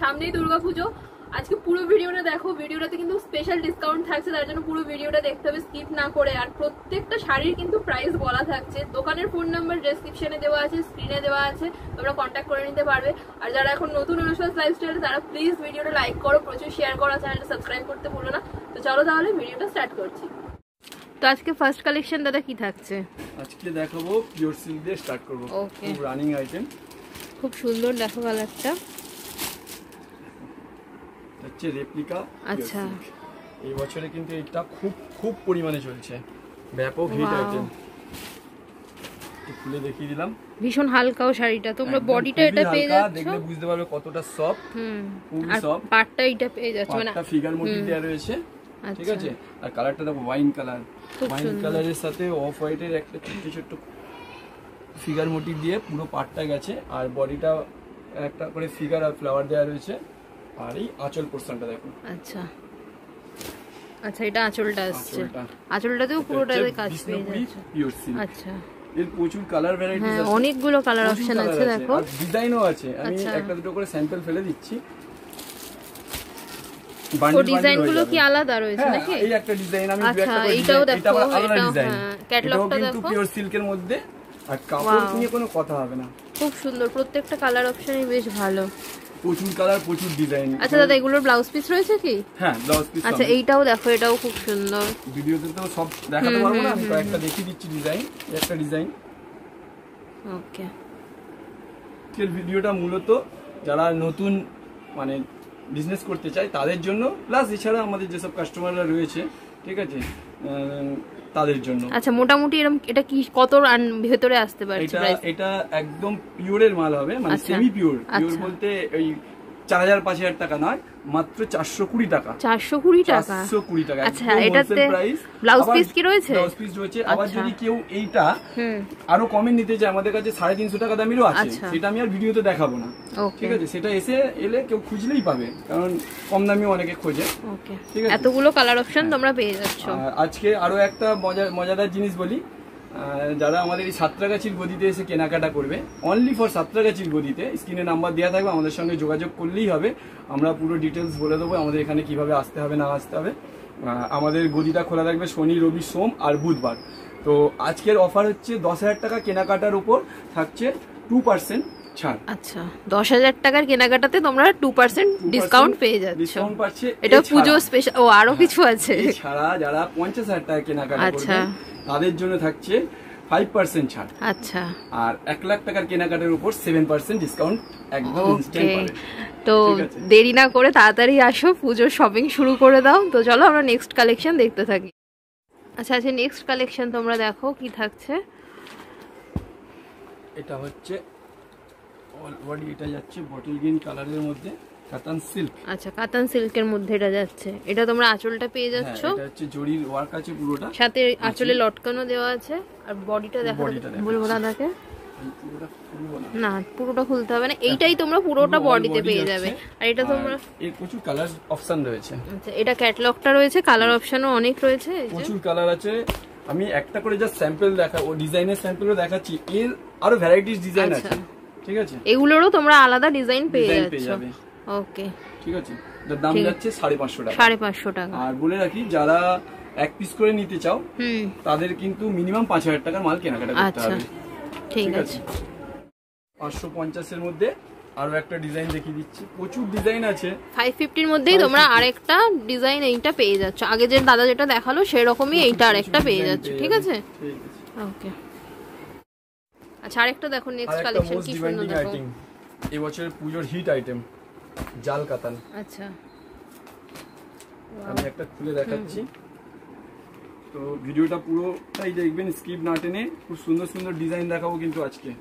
সামনেই দুর্গাপুজো। আজকে পুরো ভিডিওটা দেখো, ভিডিওটাতে কিন্তু স্পেশাল ডিসকাউন্ট থাকছে, তার জন্য পুরো ভিডিওটা দেখতে হবে স্কিপ না করে। আর প্রত্যেকটা শাড়ির কিন্তু প্রাইস বলা থাকছে, দোকানের ফোন নাম্বার ডেসক্রিপশনে দেওয়া আছে, স্ক্রিনে দেওয়া আছে, তোমরা কন্ট্যাক্ট করে নিতে পারবে। আর যারা এখন নতুন অনুষ্কাস লাইফস্টাইলে তারা প্লিজ ভিডিওটা লাইক করো, প্রচুর শেয়ার করো, চ্যানেলটা সাবস্ক্রাইব করতে ভুলো না। তো চলো তাহলে ভিডিওটা স্টার্ট করছি। তো আজকে ফার্স্ট কালেকশন দাদা কি থাকছে? আজকে দেখাবো পিওর সিল্ক দিয়ে স্টার্ট করব। খুব রানিং আইটেম, খুব সুন্দর, দেখো কালারটা হচ্ছে রেপ্লিকা। আচ্ছা, এই বছরে কিন্তু এটা খুব খুব পরিমাণে চলছে, ব্যাপক হিট আইটেম। খুলে দেখিয়ে দিলাম, ভীষণ হালকাও শাড়িটা, তোমরা বডিটা এটা পেয়ে যাচ্ছো, দেখলে বুঝতে পারবে কতটা সফট। খুবই সফট, পাটটা এটা পেয়ে যাচ্ছে, মানে পাটটা ফিগার মোটিভ দেয়া রয়েছে, ঠিক আছে। আর কালারটা দেখো ওয়াইন কালার, ওয়াইন কালারের সাথে অফ হোয়াইটের একটা ছোট্ট ছোট্ট ফিগার মোটিভ দিয়ে পুরো পাটটা গেছে। আর বডিটা একটা করে ফিগার আর ফ্লাওয়ার দেয়া রয়েছে। আর এই আঁচল পোরশনটা দেখো। আচ্ছা আচ্ছা, এটা আঁচলটা আসছে, আঁচলটাতেও পুরোটাতে কাজ পেয়ে যাচ্ছে। Pure silk. আচ্ছা, এর প্রচুর কালার ভ্যারাইটিস আছে, অনেকগুলো কালার অপশন আছে, দেখো আর ডিজাইনও আছে। আমি একটা দুটো করে স্যাম্পল ফেলে দিচ্ছি। ও ডিজাইনগুলো কি আলাদা রয়েছে নাকি? এই একটা ডিজাইন আমি আচ্ছা, এইটাও দেখো, এটাও ক্যাটালগটা দেখো, পিওর সিল্কের মধ্যে। আর কাপড় নিয়ে কোনো কথা হবে না, খুব সুন্দর, প্রত্যেকটা কালার অপশনই বেশ ভালো, প্রচুর কালার প্রচুর ডিজাইন। আচ্ছা দাদা, এগুলোর ব্লাউজ পিস রয়েছে কি? হ্যাঁ, ব্লাউজ পিস। আচ্ছা, এইটাও দেখো, এটাও খুব সুন্দর। ভিডিওতে তো সব দেখাতে পারবো না, আমি কয়েকটা দেখিয়ে দিচ্ছি ডিজাইন। একটা ডিজাইন, ওকে। এর ভিডিওটা মূলত যারা নতুন মানে বিজনেস করতে চায় তাদের জন্য, প্লাস এছাড়া আমাদের যেসব কাস্টমাররা রয়েছে, ঠিক আছে, তাদের জন্য। আচ্ছা, মোটামুটি এরকম এটা কি কত ভেতরে আসতে পারে? এটা একদম পিওরের মাল হবে, মানে সেমি পিওর। পিওর বলতে ওই 4000-5000 টাকা নয়, মাত্র 420 টাকা। 420 টাকা? 420 টাকা। আচ্ছা, এটাতে ব্লাউজ পিস কি রয়েছে? ব্লাউজ পিস রয়েছে। আবার যদি কেউ এইটা আরো কমে নিতে চায়, আমাদের কাছে 350 টাকা দামেরও আছে, সেটা আমি আর ভিডিওতে দেখাবো না, ঠিক আছে। সেটা এলে কেউ খুঁজলেই পাবে, কারণ কম দামি অনেকে খোঁজে, ঠিক আছে। এতগুলো কালার অপশন তোমরা পেয়ে যাচ্ছ। আজকে আরো একটা মজাদার জিনিস বলি, যারা আমাদের এই সাঁতরাগাছির গদিতে এসে কেনাকাটা করবে, অনলি ফর সাঁতরাগাছির গদিতে, স্ক্রিনে নাম্বার দেওয়া থাকবে, আমাদের সঙ্গে যোগাযোগ করলেই হবে। আমরা পুরো ডিটেলস বলে দেবো আমাদের এখানে কিভাবে আসতে হবে না আসতে হবে। আমাদের গদিটা খোলা থাকবে শনি, রবি, সোম আর বুধবার। তো আজকের অফার হচ্ছে 10,000 টাকা কেনাকাটার উপর থাকছে 2% ছাড়। আচ্ছা, 10,000 টাকার কেনাকাটাতে তোমরা 2% ডিসকাউন্ট পেয়ে যাচ্ছ। ডিসকাউন্ট পাচ্ছে, এটা পুজো স্পেশাল। ও, আরো কিছু আছে এছাড়া। যারা 50,000 টাকা কেনাকাটা করবে তাদের জন্য থাকছে 5% ছাড়। আচ্ছা, আর 1 লাখ টাকার কেনাকাটার উপর 7% ডিসকাউন্ট একদম ইনস্ট্যান্ট পাবে। তো দেরি না করে তাড়াতাড়ি আসো, পুজোর শপিং শুরু করে দাও। তো চলো আমরা নেক্সট কালেকশন দেখতে থাকি। আচ্ছা আচ্ছা, নেক্সট কালেকশন তোমরা দেখো কি থাকছে। এটা হচ্ছে অলরেডি, এটা যাচ্ছে বটল গ্রিন কালারের মধ্যে কাতান সিল্ক। আচ্ছা, কাতান সিল্কের মধ্যে এটা যাচ্ছে। এটা তোমরা আঁচলটা পেয়ে যাচ্ছ, এটা হচ্ছে জরির ওয়ার্ক আছে পুরোটা, সাথে আঁচলে লটকানো দেওয়া আছে। আর বডিটা দেখো, বলবো না তাকে, না পুরোটা খুলতে হবে না, এইটাই তোমরা পুরোটা বডিতে পেয়ে যাবে। আর এটা তোমরা এর প্রচুর কালার অপশন রয়েছে। আচ্ছা, এটা ক্যাটালগটা রয়েছে, কালার অপশনও অনেক রয়েছে, প্রচুর কালার আছে। আমি একটা করে জাস্ট স্যাম্পল ও ডিজাইনের স্যাম্পলও দেখাচ্ছি, এর আরো ভ্যারাইটিস ডিজাইন আছে, ঠিক আছে। এগুলোরও তোমরা আলাদা ডিজাইন পেয়ে যাবে, ওকে, ঠিক আছে। এর দাম যাচ্ছে 550 টাকা। 550 টাকা। আর বলে রাখি, যারা এক পিস করে নিতে চাও তাদের কিন্তু মিনিমাম 5000 টাকার মাল কেনাকাটা করতে হবে, ঠিক আছে। 550 এর মধ্যে আরো একটা ডিজাইন দেখিয়ে দিচ্ছি, প্রচুর ডিজাইন আছে। 550 এর মধ্যেই তোমরা আরেকটা ডিজাইন এইটা পেয়ে যাচ্ছ, আগে যে দাদা যেটা দেখালো সেরকমই এইটা আরেকটা পেয়ে যাচ্ছ, ঠিক আছে? ওকে, আচ্ছা আরেকটা দেখো, নেক্সট কালেকশন কি সুন্দর দেখো, এই বছরের পূজোর হিট আইটেম জাল কাতান। আচ্ছা আমি একটা খুলে দেখাচ্ছি, তো ভিডিওটা পুরোটাই দেখবেন, স্কিপ না টেনে। খুব সুন্দর সুন্দর ডিজাইন দেখাবো কিন্তু আজকে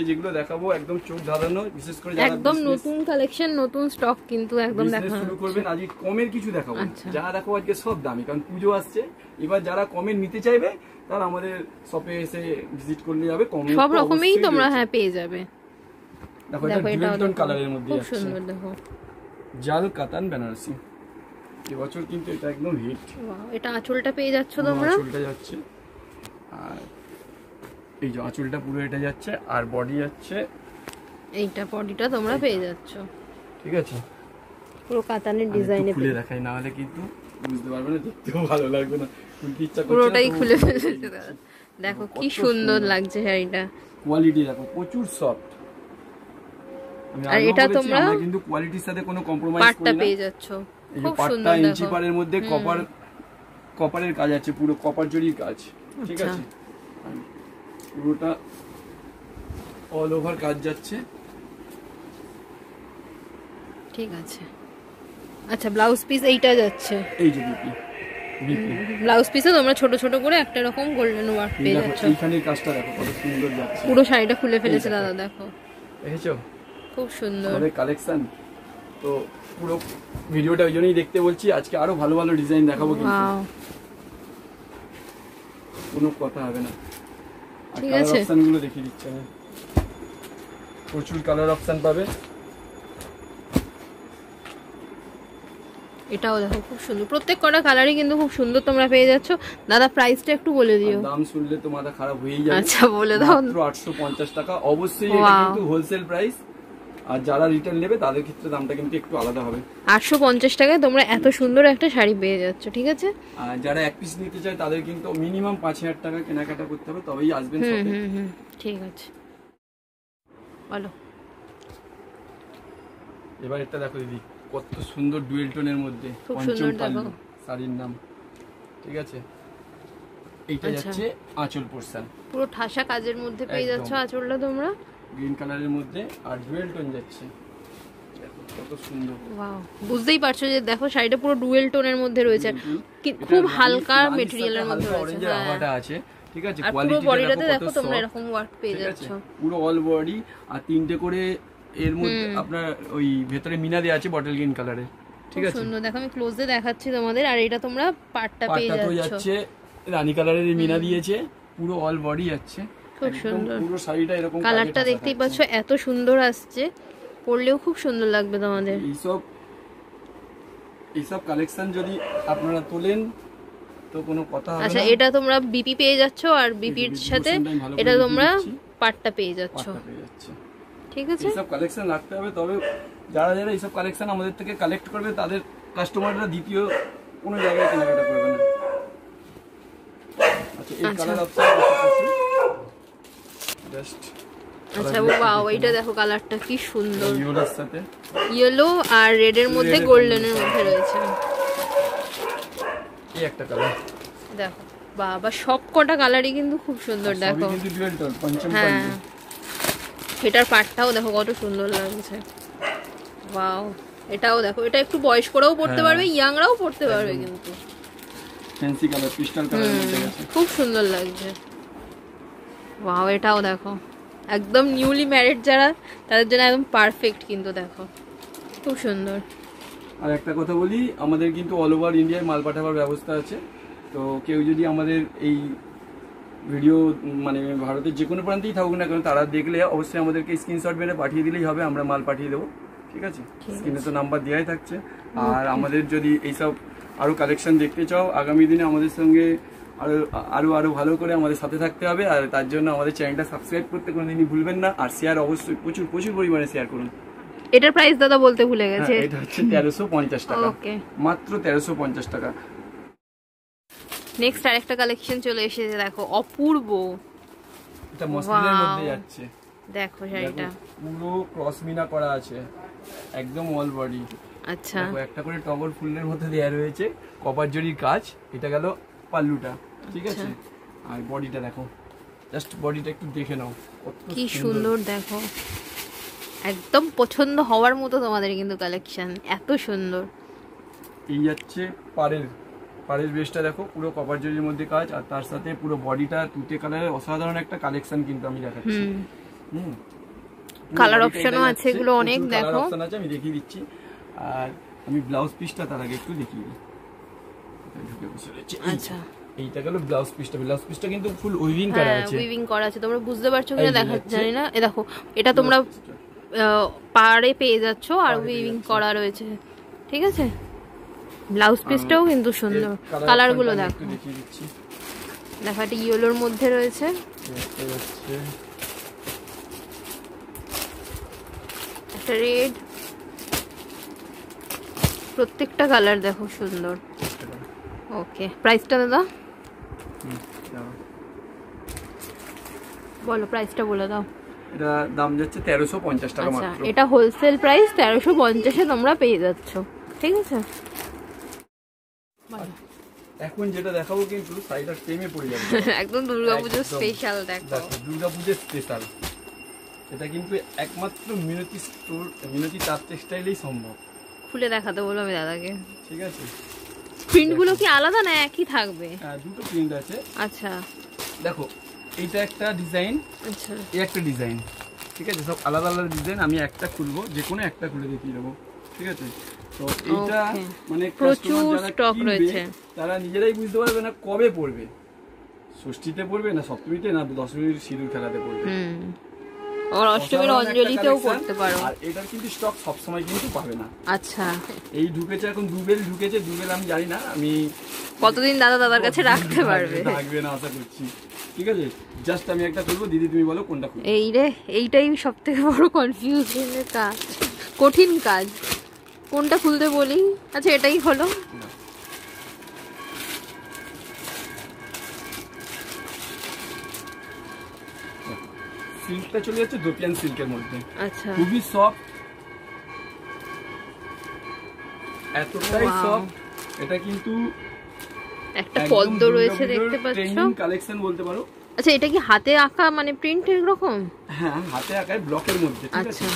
যেগুলো দেখাবো একদম চোখ ধাঁধানো, বিশেষ করে যারা একদম নতুন কালেকশন, নতুন স্টক কিন্তু একদম দেখানো শুরু করবেন। আজকে কমের কিছু দেখাবো, যা দেখাবো আজকে সব দামি, কারণ পুজো আসছে। এবার যারা কমের নিতে চাইবে তারা আমাদের শপে এসে ভিজিট করলে যাবে, কমে সব রকমই তোমরা হ্যাঁ পেয়ে যাবে। দেখো এটা ডুয়েল কালারের মধ্যে খুব আছে, সুন্দর দেখো, জাল কাতান বেনারসি। এবছর কিন্তু এটা একদম হিট। এটা আঁচলটা পেয়ে যাচ্ছ তোমরা, আঁচলটা যাচ্ছে, আর এই যে আঁচলটা পুরো এটা যাচ্ছে, আর বডি যাচ্ছে এইটা, বডিটা তোমরা পেয়ে যাচ্ছ, ঠিক আছে? পুরো কাতানের ডিজাইনে খুলে দেখাই, না হলে কিন্তু বুঝতে পারবে না, দেখতেও ভালো লাগবে না, খুলতে ইচ্ছা করছে না। পুরোটাই খুলে ফেলেছে, দেখো কি সুন্দর লাগছে শাড়িটা, কোয়ালিটি দেখো প্রচুর সফট। আর এটা তোমরা কিন্তু কোয়ালিটির সাথে কোনো কম্প্রোমাইজ করি না, পাটটা পেয়ে যাচ্ছ, খুব সুন্দর দেখো, ইঞ্চি পারের মধ্যে কপারের কাজ আছে, পুরো কপার জরির কাজ, ঠিক আছে? পুরোটা অল ওভার কাজ যাচ্ছে, ঠিক আছে। আচ্ছা ব্লাউজ পিস এইটা যাচ্ছে, এই যে বিপি ব্লাউজ পিসে তোমরা ছোট ছোট করে একটা রকম গোল্ডেন ওয়ার্ক পেয়ে যাচ্ছ। এইখানের কাজটা দেখো কত সুন্দর যাচ্ছে, পুরো শাড়িটা খুলে ফেলেছে দাদা, দেখো দেখেছো খুব সুন্দর আমাদের কালেকশন। তো পুরো ভিডিওটা ওই জন্যই দেখতে বলছি, আজকে আরো ভালো ভালো ডিজাইন দেখাবো, কিন্তু কোনো কথা হবে না। ঠিক আছে, অপশন গুলো দেখিয়ে দিচ্ছি আমি, প্রচুর কালার অপশন পাবে। এটাও দেখো খুব সুন্দর, প্রত্যেক কটা কালারই কিন্তু খুব সুন্দর তোমরা পেয়ে যাচ্ছ। দাদা প্রাইসটা একটু বলে দিও। দাম শুনলে তো মাথা খারাপ হয়ে যাবে। আচ্ছা বলে দাও। মাত্র 850 টাকা, অবশ্যই এটা কিন্তু হোলসেল প্রাইস, আর যারা রিটেল নেবে তাদের ক্ষেত্রে দামটা কিন্তু একটু আলাদা হবে। 850 টাকায় তোমরা এত সুন্দর একটা শাড়ি পেয়ে যাচ্ছ, ঠিক আছে? আর যারা এক পিস নিতে চায় তাদের কিন্তু মিনিমাম 5000 টাকা কেনাকাটা করতে হবে, তবেই আসবেন শপে। ঠিক আছে, বলো এবার এটা দেখো দিদি, কত সুন্দর ডুয়েল টোনের মধ্যে পঞ্চম পাল্লু শাড়ির নাম, ঠিক আছে? এইটা যাচ্ছে আঁচল পোরশন, পুরো ঠাসা কাজের মধ্যে পেয়ে যাচ্ছ আঁচলটা তোমরা, গ্রিন কালারের মধ্যে, আর ডুয়েল টোন যাচ্ছে, কত সুন্দর। ওয়াও, বুঝতেই পারছো যে দেখো শাড়িটা পুরো ডুয়েল টোনের মধ্যে রয়েছে, খুব হালকা ম্যাটেরিয়ালের মধ্যে রয়েছে, হাওয়াটা আছে, ঠিক আছে? আর পুরো বডিটাতে দেখো তোমরা এরকম ওয়ার্ক পেয়ে যাচ্ছ, পুরো অল বডি, আর তিনটে করে এর মধ্যে আপনার ওই ভেতরে মিনা দেয়া আছে বটল গ্রিন কালারে, ঠিক আছে? সুন্দর দেখো, আমি ক্লোজে দেখাচ্ছি তোমাদের। আর এটা তোমরা পাটটা পেয়ে যাচ্ছে রানী কালারের মিনা দিয়েছে, পুরো অল বডি যাচ্ছে, খুব সুন্দর। পুরো শাড়িটা এরকম কালারটা দেখতেই পাচ্ছ, এত সুন্দর আসছে, পরলেও খুব সুন্দর লাগবে তোমাদের। এইসব কালেকশন যদি আপনারা তোলেন তো কোনো কথা হবে না। আচ্ছা, এটা তোমরা বিপি পেয়ে যাচ্ছ, আর বিপির সাথে এটা তোমরা পাটটা পেয়ে যাচ্ছ, ঠিক আছে? এইসব কালেকশন রাখতে হবে, তবে যারা যারা এইসব কালেকশন আমাদের থেকে কালেক্ট করবে তাদের কাস্টমাররা দ্বিতীয় কোনো জায়গায় কেনাকাটা করবে না। আচ্ছা, এই কালার অপশন জাস্ট, আচ্ছা ওয়াও, এইটা দেখো কালারটা কি সুন্দর, ইয়েলোর সাথে ইয়েলো আর রেড এর মধ্যে গোল্ডেনের মধ্যে রয়েছে, এই একটা কালার দেখো। বাবা, সব কটা কালারই কিন্তু খুব সুন্দর, দেখো। কিন্তু ডুয়াল টোন, পঞ্চম হ্যাঁ, এটার পাটটাও দেখো কত সুন্দর লাগছে, ওয়াও। এটাও দেখো, এটা একটু বয়স্করাও পড়তে পারবে, ইয়াংরাও পড়তে পারবে, কিন্তু ফ্যান্সি কালার, ক্রিস্টাল কালারের মধ্যে আছে, খুব সুন্দর লাগছে, ওয়াও। এটাও দেখো, একদম নিউলি ম্যারিড যারা, তাদের জন্য একদম পারফেক্ট, কিন্তু দেখো খুব সুন্দর। আর একটা কথা বলি, আমাদের কিন্তু অল ওভার ইন্ডিয়ায় মাল পাঠাবার ব্যবস্থা আছে, তো কেউ যদি আমাদের এই ভিডিও মানে ভারতের যে কোনো প্রান্তেই থাকুক না কেন, তারা দেখলে অবশ্যই আমাদেরকে স্ক্রিনশট মেরে পাঠিয়ে দিলেই হবে, আমরা মাল পাঠিয়ে দেবো, ঠিক আছে? স্ক্রিনে তো নাম্বার দেওয়াই থাকছে। আর আমাদের যদি এইসব আরও কালেকশন দেখতে চাও, আগামী দিনে আমাদের সঙ্গে আরো ভালো করে আমাদের সাথে থাকতে হবে, আর তার জন্য আমাদের চ্যানেলটা সাবস্ক্রাইব করতে কোনোদিনই ভুলবেন না, আর শেয়ার অবশ্যই প্রচুর পরিমাণে শেয়ার করুন। এটার প্রাইস দাদা বলতে ভুলে গেছে, এটা হচ্ছে 1350 টাকা, মাত্র 1350 টাকা। নেক্সট আরেকটা কালেকশন চলে এসেছে, দেখো অপূর্ব, এটা মসলিনের মধ্যে যাচ্ছে, দেখো শাড়িটা পুরো ক্রস মিনা করা আছে, একদম অল বডি। আচ্ছা, দেখো একটা করে টগর ফুলের মতো দেয়া রয়েছে, কপার জরির কাজ। এটা গেল পাল্লুটা, ঠিক আছে। আর বডিটা দেখো, জাস্ট বডিটা একটু দেখে নাও কি সুন্দর। দেখো একদম পছন্দ হওয়ার মতো তোমাদের কিন্তু কালেকশন, এত সুন্দর। এই যাচ্ছে পাড়ের বেসটা দেখো, পুরো কপার জরির মধ্যে কাজ, আর তার সাথে পুরো বডিটা তুতে কালারের অসাধারণ একটা কালেকশন কিন্তু আমি দেখাচ্ছি। কালার অপশনও আছে এগুলো অনেক, দেখো কালার অপশন আছে, আমি দেখিয়ে দিচ্ছি। আর আমি ব্লাউজ পিসটা তার আগে একটু দেখিয়ে দিই। আচ্ছা, এইটা গেল ব্লাউজ পিসটা কিন্তু ফুল উইভিং করা আছে। উইভিং করা আছে, তোমরা বুঝতে পারছো কিনা দেখা জানি না। এই দেখো, এটা তোমরা পাড়ে পেয়ে যাচ্ছো আর উইভিং করা রয়েছে, ঠিক আছে। ব্লাউজ পিসটাও কিন্তু সুন্দর, কালার গুলো দেখো। দেখো এটা ইয়েলোর মধ্যে রয়েছে, একটা রেড, প্রত্যেকটা কালার দেখো সুন্দর। ওকে, প্রাইসটা দাদা বলো, প্রাইসটা বলে দাও। এটা দাম যাচ্ছে 1350 টাকা মাত্র। এটা হোলসেল প্রাইস 1350 এ তোমরা পেয়ে যাচ্ছ, ঠিক আছে। এখন যেটা দেখাবো কিন্তু সাইডার প্রেমে পড়ে যাবে একদম দুর্গাপূজার স্পেশাল। দেখো দুর্গাপূজার স্পেশাল, এটা কিন্তু একমাত্র মিনতি তাঁত টেক্সটাইলেই সম্ভব। খুলে দেখাতে বলো আমি দাদাকে, ঠিক আছে। প্রিন্ট গুলো কি আলাদা না একই থাকবে? হ্যাঁ, দুটো প্রিন্ট আছে। আচ্ছা, দেখো এইটা একটা ডিজাইন, আচ্ছা এই একটা ডিজাইন, ঠিক আছে। সব আলাদা আলাদা ডিজাইন, আমি একটা খুলবো, যে কোনো একটা খুলে দেখিয়ে দেবো, ঠিক আছে। তো এইটা মানে প্রচুর স্টক রয়েছে, তারা নিজেরাই বুঝতে পারবে না কবে পড়বে, ষষ্ঠীতে পড়বে না সপ্তমীতে না দশমীর সিঁদুর খেলাতে পড়বে, আর অষ্টমীর অঞ্জলিতেও পড়তে পারো। আর এটার কিন্তু স্টক সব সময় কিন্তু পাবে না। আচ্ছা, এই ঢুকেছে এখন দুবেল আমি জানি না আমি কতদিন দাদার কাছে রাখতে পারবে, রাখবে না আশা করছি, ঠিক আছে। জাস্ট আমি একটা করবো, দিদি তুমি বলো কোনটা খুলবো। এইটাই সবথেকে বড় কনফিউশনের কাজ, কঠিন কাজ, কোনটা খুলতে বলি। আচ্ছা, এটাই হলো। সিল্কটা চলে যাচ্ছে দোপিয়ান সিল্কের মধ্যে। আচ্ছা, খুবই সফট, এতটাই সফট। এটা কিন্তু একটা পদ্ম রয়েছে, দেখতে পাচ্ছ, ট্রেন্ডিং কালেকশন বলতে পারো। আচ্ছা, এটা কি হাতে আঁকা মানে প্রিন্ট এরকম? হ্যাঁ, হাতে আঁকা ব্লকের মধ্যে, ঠিক আছে। আচ্ছা,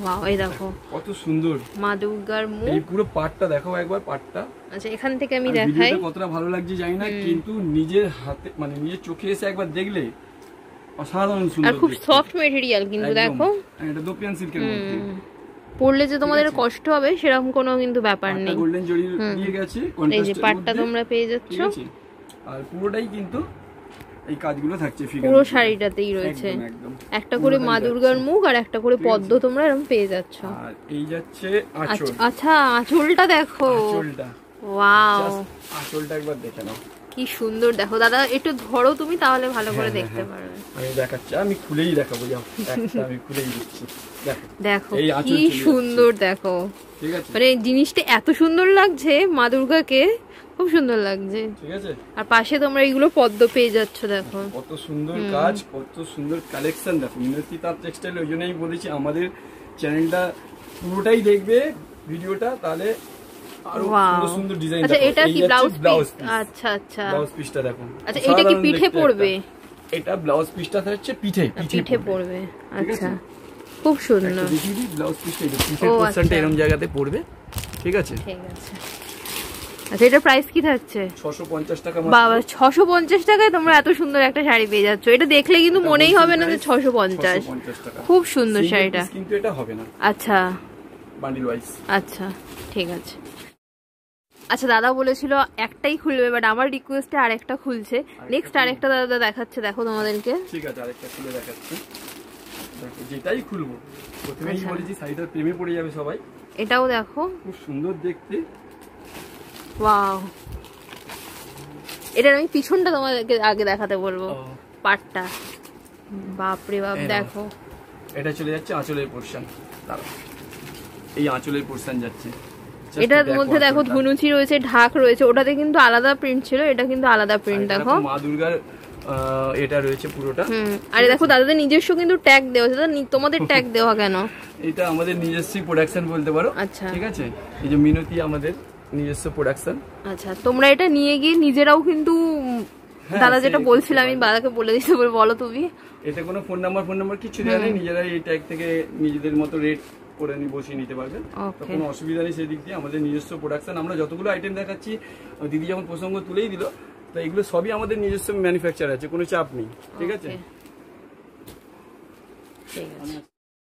ওয়াও, এই দেখো কত সুন্দর মা দুর্গার মুখ। এই পুরো পাটটা দেখো একবার, পাটটা। আচ্ছা, এখান থেকে আমি দেখাই, কতটা ভালো লাগছে জানি না, কিন্তু নিজের হাতে মানে নিজের চোখে এসে একবার দেখলে অসাধারণ সুন্দর। আর খুব সফট ম্যাটেরিয়াল কিন্তু দেখো, এটা দোপিয়ান সিল্কের মধ্যে। পরলে যে তোমাদের কষ্ট হবে সেরকম কোনো কিন্তু ব্যাপার নেই। গোল্ডেন জরি দিয়ে গেছে, এই যে পাটটা তোমরা পেয়ে যাচ্ছ, আর পুরোটাই কিন্তু এই কাজগুলো থাকছে ফিগার, পুরো শাড়িটাতেই রয়েছে একটা করে মা দুর্গার মুখ আর একটা করে পদ্ম তোমরা এরকম পেয়ে যাচ্ছ। আর এই যাচ্ছে আঁচল। আচ্ছা, আঁচলটা দেখো, আঁচলটা ওয়াও, আঁচলটা একবার দেখে নাও কি সুন্দর। দেখো দাদা, একটু ধরো তুমি, তাহলে ভালো করে দেখতে পারবে। আমি দেখাচ্ছি, আমি খুলেই দেখাবো, যাও একটা আমি খুলেই দিচ্ছি। দেখো কি সুন্দর, দেখো, ঠিক আছে। মানে জিনিসটা এত সুন্দর লাগছে, মা দুর্গাকে খুব সুন্দর লাগছে, ঠিক আছে। আর পাশে তোমরা এইগুলো পদ্ম পেয়ে যাচ্ছ, দেখো কত সুন্দর কাজ, কত সুন্দর কালেকশন। দেখো মিনতি তাঁত টেক্সটাইল, ওই জন্যই বলেছি আমাদের চ্যানেলটা পুরোটাই দেখবে ভিডিওটা, তাহলে আরো সুন্দর ডিজাইন। আচ্ছা, এটা কি ব্লাউজ পিস? আচ্ছা আচ্ছা, ব্লাউজ পিসটা দেখো। আচ্ছা, এটা কি পিঠে পড়বে? এটা ব্লাউজ পিসটা হচ্ছে পিঠে পড়বে। আচ্ছা, খুব সুন্দর। দেখি ব্লাউজ পিসটা, এটা পিঠে পোরশনটা এরকম জায়গাতে পড়বে, ঠিক আছে, ঠিক আছে। আচ্ছা, এটা প্রাইস কি থাকছে? 650 টাকা। বাবা, 650 টাকায় তোমরা এত সুন্দর একটা শাড়ি পেয়ে যাচ্ছ। এটা দেখলে কিন্তু মনেই হবে না যে 650 টাকা। খুব সুন্দর শাড়িটা, কিন্তু এটা হবে না। আচ্ছা, বান্ডিল ওয়াইজ। আচ্ছা, ঠিক আছে। আচ্ছা, দাদা বলেছিল একটাই খুলবে, বাট আমার রিকোয়েস্টে আরেকটা খুলছে। নেক্সট আরেকটা দাদা দেখাচ্ছে, দেখো তোমাদেরকে, ঠিক আছে, আরেকটা খুলে দেখাচ্ছি। দেখো, যেটাই খুলবো প্রথমেই বলেছি শাড়িটার প্রেমে পড়ে যাবে সবাই। এটাও দেখো, খুব সুন্দর দেখতে, ওয়াও। এটার আমি পিছনটা তোমাদেরকে আগে দেখাতে বলবো, পাটটা, বাপরে বাপ, দেখো। এটা চলে যাচ্ছে আঁচলের পোরশন, এই আঁচলের পোরশন যাচ্ছে। এটার মধ্যে দেখো ধনুচি রয়েছে, ঢাক রয়েছে, ওটাতে কিন্তু আলাদা প্রিন্ট ছিল, এটা কিন্তু আলাদা প্রিন্ট। দেখো মা দুর্গার এটা রয়েছে পুরোটা। আরে দেখো দাদাদের নিজস্ব কিন্তু ট্যাগ দেওয়া আছে, দাদা তোমাদের ট্যাগ দেওয়া কেন? এটা আমাদের নিজস্ব প্রোডাকশন বলতে পারো। আচ্ছা ঠিক আছে, এই যে মিনতি আমাদের নিজস্ব প্রোডাকশন। আচ্ছা, তোমরা এটা নিয়ে গিয়ে নিজেরাও কিন্তু দাদা যেটা বলছিলাম আমি দাদাকে বলে দিতে বলো তুমি। এটা কোনো ফোন নাম্বার কিছু দেওয়া নেই, নিজেরা এই ট্যাগ থেকে নিজেদের মতো রেট করে বসিয়ে নিতে পারবেন, কোনো অসুবিধা নেই সেদিক দিয়ে। আমাদের নিজস্ব প্রোডাকশন, আমরা যতগুলো আইটেম দেখাচ্ছি দিদি যেমন প্রসঙ্গ তুলেই দিল, তো এগুলো সবই আমাদের নিজস্ব ম্যানুফ্যাকচার আছে, কোনো চাপ নেই। ঠিক আছে।